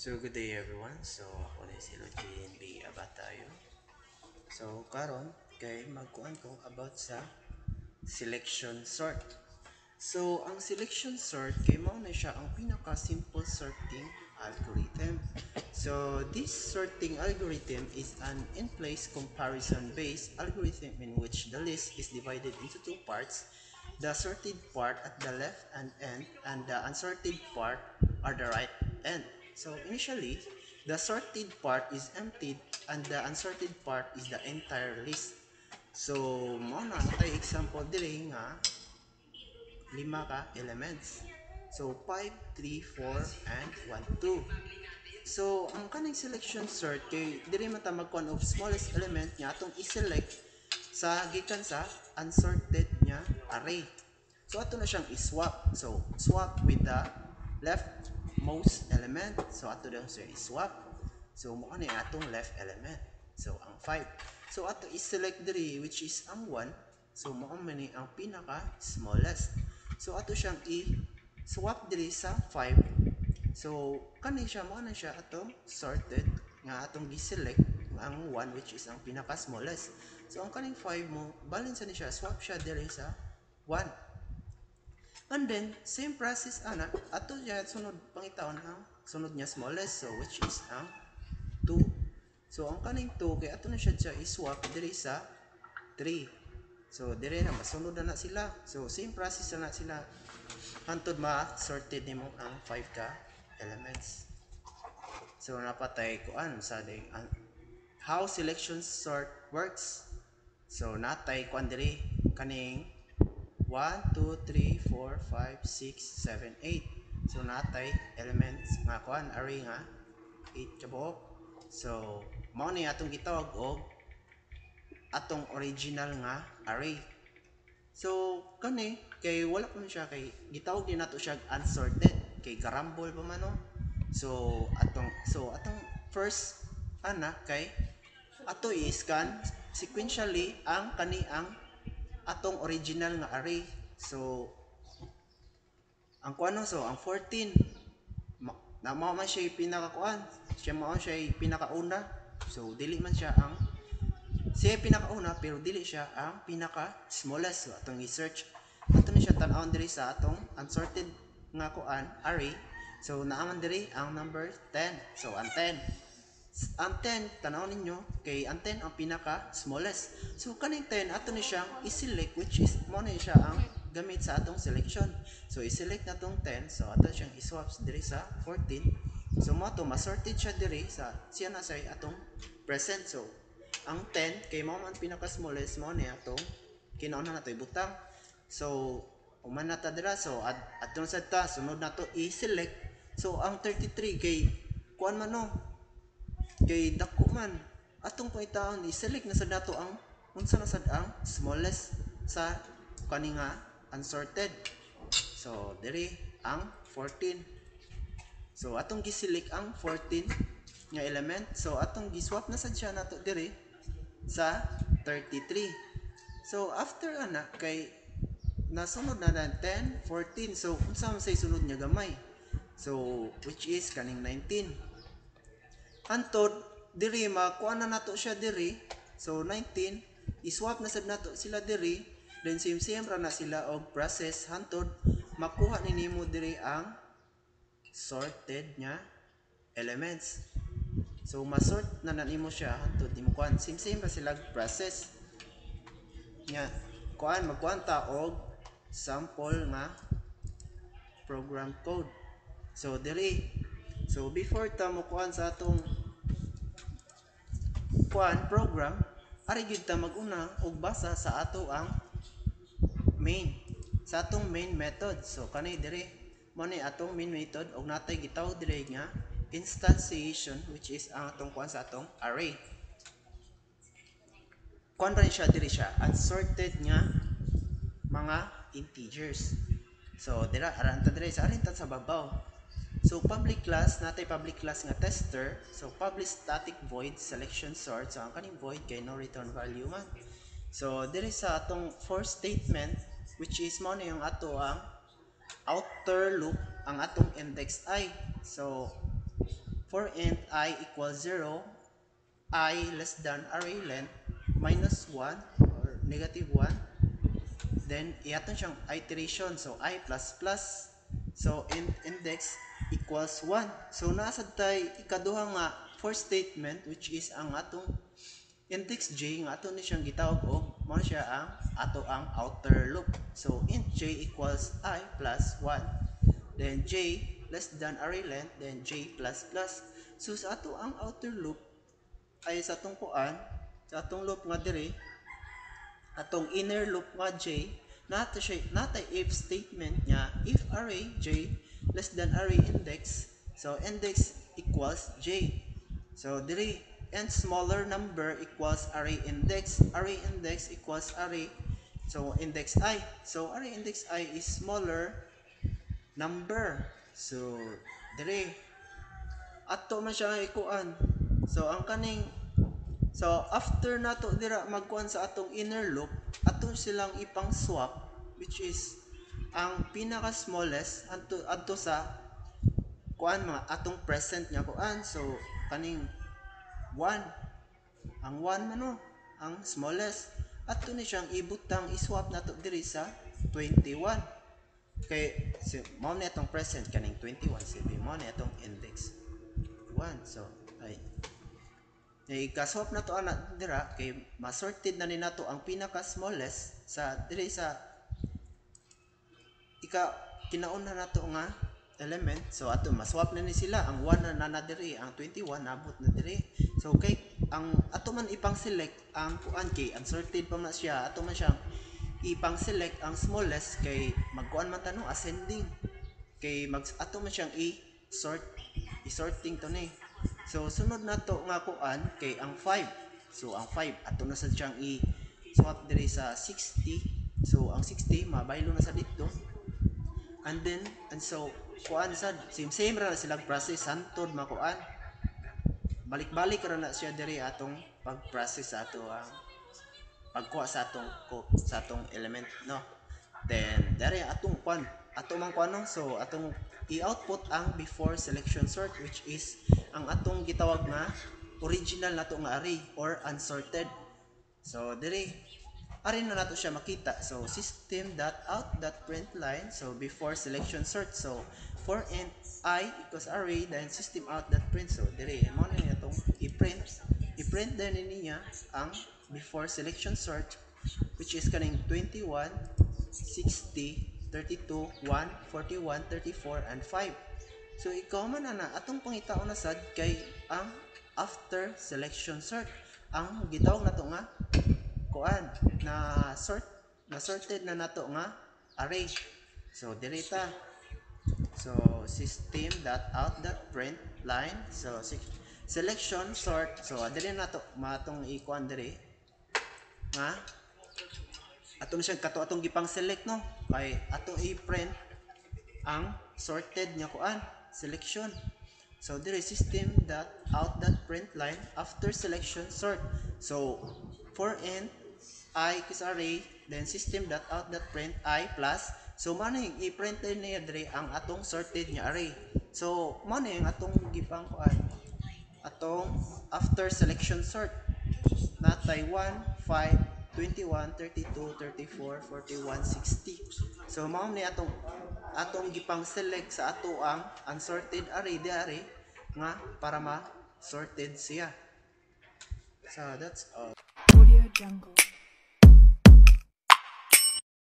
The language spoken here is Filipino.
So good day everyone. So ako na si Login B. Abatayo. So karon kay magkuan ko about sa selection sort. So ang selection sort kay mao na siya ang pinaka simple sorting algorithm. So this sorting algorithm is an in-place comparison based algorithm in which the list is divided into two parts. The sorted part at the left end and the unsorted part are the right end. So initially, the sorted part is emptied and the unsorted part is the entire list. So mo na tay example diri nga lima ka elements. So 5, 3, 4, and 1, 2. So ang kaning selection sort kay diri man ta magkuan of smallest element nga atong i-select sa gikan sa unsorted nya array. So ato na siyang i-swap. So swap with the leftmost element. So ato daw siya i-swap. So mo ani atong left element. So ang 5. So ato i-select diri which is ang 1. So mo ni ang pinaka smallest. So ato siyang i-swap diri sa 5. So kani siya mo na siya atong sorted nga atong gi-select ang 1 which is ang pinaka smallest. So ang kaning 5 mo balance ni siya swap siya diri sa 1. And then, same process ana, ato niya sunod pangitawon ang sunod niya smallest, so which is ang 2. So, ang kaning 2, kay ato na siya i-swap diri sa 3. So, diri na, masunod na sila. So, same process na sila. Hantod ma-sorted nimo ang 5 ka elements. So, napatay kuan sa how selection sort works. So, natay kuan diri kaning 1, 2, 3, 4, 5, 6, 7, 8. So natay elements nga kuan array nga 8 kabuok. So mao ni atong gitawag og atong original nga array. So kani kay wala pa man siya kay gitawag din nato siya unsorted kay garambol pa man no. So atong first kay ato i-scan sequentially ang kani ang atong original nga array. So ang kuano so ang 14 na mao man siya pinakakuan. Siya mao siya pinakauna. So dili man siya ang siya pinakauna pero dili siya ang pinaka smallest. So atong i-search ato ni siya tan-awon diri sa atong unsorted nga kuan array. So naaman diri ang number 10. So ang 10 tanaw ninyo kay ang 10 ang pinaka smallest. So kaning 10 ato ni siyang i-select which is mo na siya ang gamit sa atong selection. So i-select na tong 10. So ato siyang i-swap diri sa 14. So mo to masorted siya diri sa siya na say atong present. So ang 10 kay mo man pinaka smallest mo ni atong kinauna nato ibutang. So uman na ta dira so ato sa ta sunod nato i-select. So ang 33 kay kuan man no kay dako man atong pangitaon i-select na sad nato ang unsa na sad ang smallest sa kani nga unsorted. So diri ang 14. So atong gi-select ang 14 nga element. So atong gi-swap na sad siya nato diri sa 33. So after ana kay nasunod na 10, 14. So unsa man say sunod niya gamay. So which is kaning 19. Hantod diri makuha na nato siya diri. So 19 i-swap na sad nato sila diri. Then same ra na sila og process hantod makuha ni nimo diri ang sorted nya elements. So masort na nimo siya hantod nimo kuan same ra sila process nya kuan magkuan ta og sample nga program code. So diri so before ta mo kuan sa atong kuan program ari gyud ta maguna og basa sa ato ang main sa atong main method. So kani diri mo ni atong main method og natay gitawag diri nga instantiation which is ang atong kuan sa atong array. Kuan ra siya diri siya unsorted nga mga integers. So dira aran ta diri sa arin ta sa babaw. So public class natay public class nga tester. So public static void selection sort. So ang kaning void kay no return value man. So diri sa atong for statement which is mo yung ato ang outer loop ang atong index I. So for int I equals 0, I less than array length minus 1 or negative 1, then iyaton siyang iteration, so I plus plus, so index equals 1. So nasa tay ikaduha nga for statement, which is ang atong index j nga ato ni siyang gitawag og mao siya ang outer loop. So int j equals I plus 1, then j less than array length, then j plus plus. So sa ato ang outer loop ay sa atong kuan, sa atong loop nga dire, atong inner loop nga j, natay if statement niya, if array j less than array index, so index equals j. So dire and smaller number equals array index equals array, so index I, so array index I is smaller number. So dire ato man siya ikuan, so ang kaning, so after nato dira magkuan sa atong inner loop, ato silang ipang swap, which is ang pinaka smallest adto sa kuan mga atong present nya kuan. So kaning 1, ang 1 man no, ang smallest, ato ni siyang ibutang iswap nato diri sa 21, kay mao ni atong present kaning 21, sabi mao ni atong index 1. So ay ikaswap na to ana dira kay masorted na ni nato ang pinaka smallest sa diri sa kinauna nato nga element. So ato maswap na ni sila, ang 1 na diri, ang 21 nabot na diri. So kay ang ato man ipang select ang kuan kay unsorted pa man siya, ato man siyang ipang select ang smallest kay magkuan man tanong ascending, kay ato man siyang i-sorting to ni. So sunod nato nga kuan kay ang 5. So ang 5 ato na sad siyang i-swap diri sa 60. So ang 60 mabaylo na sa dito. And so kuan sad same ra na silang process hantod makuan. Balik-balik ra na siya diri atong pag-process sa ato ang pagkuha sa atong element, no. Then diri atong kuan, ato man kuan no, so atong i-output ang before selection sort, which is ang atong gitawag nga original nato nga array or unsorted. So diri ari na nato siya makita. So system.out.println, so before selection sort, so for int I equals array, then system.out.print. So diri mo na atong i-print din niya ang before selection sort, which is kaning 21, 60, 32, 1, 41, 34, and 5. So ikaw man na atong pangitaon na sad kay ang after selection sort, ang gitawag nato nga kuan na sorted na nato nga array. So direta, so system.out.println, so selection sort, so diri nato matong ikuan diri nga atong siya kato atong gipang select, no, kay atong i-print ang sorted nya kuan selection. So diri system.out.println after selection sort, so for int I is array, then system.out.print I plus, so mano yung i-print niya diri ang atong sorted nya array. So mano yung atong gipang kuan atong after selection sort, natay 1, 5, 21, 32, 34, 41, 60. So mao ni atong gipang select sa ato ang unsorted array diari nga para ma sorted siya. So that's all. Audio Jungle.